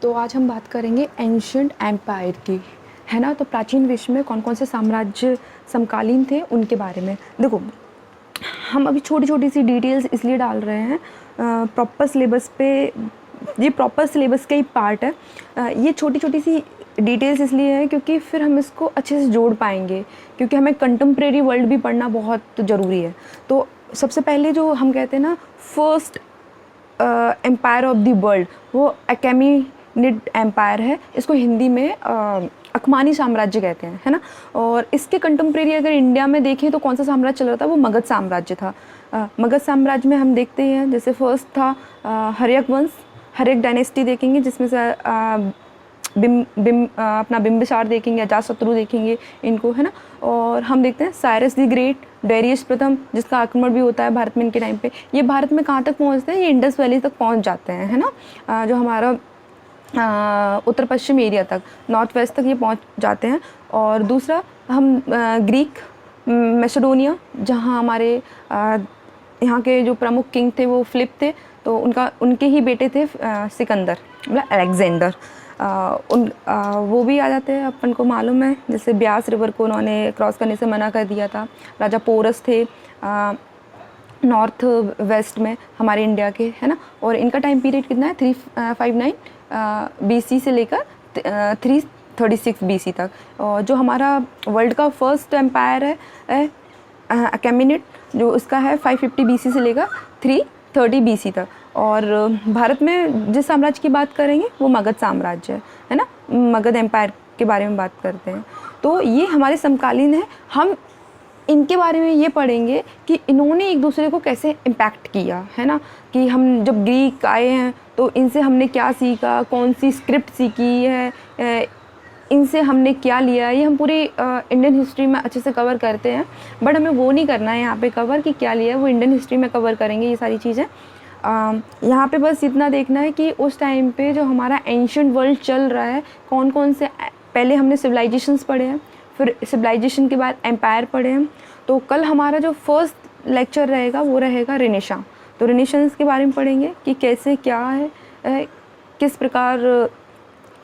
तो आज हम बात करेंगे एंशिएंट एम्पायर की, है ना। तो प्राचीन विश्व में कौन कौन से साम्राज्य समकालीन थे उनके बारे में देखो। हम अभी छोटी छोटी सी डिटेल्स इसलिए डाल रहे हैं, प्रॉपर सिलेबस पे, ये प्रॉपर सिलेबस का ही पार्ट है। ये छोटी छोटी सी डिटेल्स इसलिए है क्योंकि फिर हम इसको अच्छे से जोड़ पाएंगे, क्योंकि हमें कंटेम्प्रेरी वर्ल्ड भी पढ़ना बहुत ज़रूरी है। तो सबसे पहले जो हम कहते हैं ना, first empire of the world, वो अकैमेनिड एम्पायर है। इसको हिंदी में अकमानी साम्राज्य कहते हैं, है ना। और इसके कंटेम्प्रेरी अगर इंडिया में देखें तो कौन सा साम्राज्य चल रहा था, वो मगध साम्राज्य था। मगध साम्राज्य में हम देखते हैं, जैसे फर्स्ट था हर्यक वंश, हर्यक डायनेस्टी देखेंगे, जिसमें से अपना बिम्बिसार देखेंगे, अजातशत्रु देखेंगे इनको, है ना। और हम देखते हैं साइरस द ग्रेट, डेरियस प्रथम, जिसका आक्रमण भी होता है भारत में इनके टाइम पे। ये भारत में कहाँ तक पहुँचते हैं, ये इंडस वैली तक पहुँच जाते हैं, है ना। जो हमारा उत्तर पश्चिम एरिया तक, नॉर्थ वेस्ट तक ये पहुँच जाते हैं। और दूसरा हम ग्रीक मैसेडोनिया, जहाँ हमारे यहाँ के जो प्रमुख किंग थे वो फिलिप थे, तो उनके ही बेटे थे सिकंदर, मतलब अलेक्जेंडर। वो भी आ जाते हैं, अपन को मालूम है। जैसे ब्यास रिवर को उन्होंने क्रॉस करने से मना कर दिया था। राजा पोरस थे नॉर्थ वेस्ट में हमारे इंडिया के, है ना। और इनका टाइम पीरियड कितना है, 359 BC से लेकर 336 BC तक। और जो हमारा वर्ल्ड का फर्स्ट एम्पायर है अकैमेनिड, जो उसका है 550 BC से लेकर 330 BC तक। और भारत में जिस साम्राज्य की बात करेंगे वो मगध साम्राज्य है ना। मगध एम्पायर के बारे में बात करते हैं, तो ये हमारे समकालीन है। हम इनके बारे में ये पढ़ेंगे कि इन्होंने एक दूसरे को कैसे इम्पैक्ट किया, है ना। कि हम जब ग्रीक आए हैं तो इनसे हमने क्या सीखा, कौन सी स्क्रिप्ट सीखी है, इनसे हमने क्या लिया। ये हम पूरी इंडियन हिस्ट्री में अच्छे से कवर करते हैं, बट हमें वो नहीं करना है यहाँ पे कवर कि क्या लिया है, वो इंडियन हिस्ट्री में कवर करेंगे ये सारी चीज़ें। यहाँ पे बस इतना देखना है कि उस टाइम पे जो हमारा एंशिएंट वर्ल्ड चल रहा है, कौन कौन से, पहले हमने सिविलाइजेशंस पढ़े हैं, फिर सिविलाइजेशन के बाद एम्पायर पढ़े हैं। तो कल हमारा जो फर्स्ट लेक्चर रहेगा वो रहेगा रेनेसां। तो रेनेसांस के बारे में पढ़ेंगे कि कैसे क्या है, किस प्रकार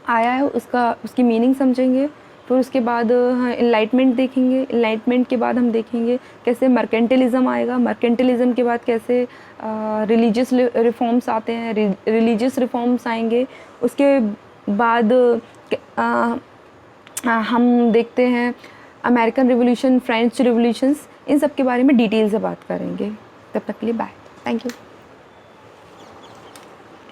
आया है, उसकी मीनिंग समझेंगे। फिर उसके बाद इनलाइटमेंट देखेंगे। इनलाइटमेंट के बाद हम देखेंगे कैसे मर्केंटिलिज्म आएगा। मर्केंटिलिज्म के बाद कैसे रिलीजियस रिफॉर्म्स आते हैं, रिलीजियस रिफॉर्म्स आएंगे। उसके बाद हम देखते हैं अमेरिकन रिवॉल्यूशन, फ्रेंच रिवॉल्यूशंस, इन सब के बारे में डिटेल से बात करेंगे। तब तक के लिए बाय, थैंक यू।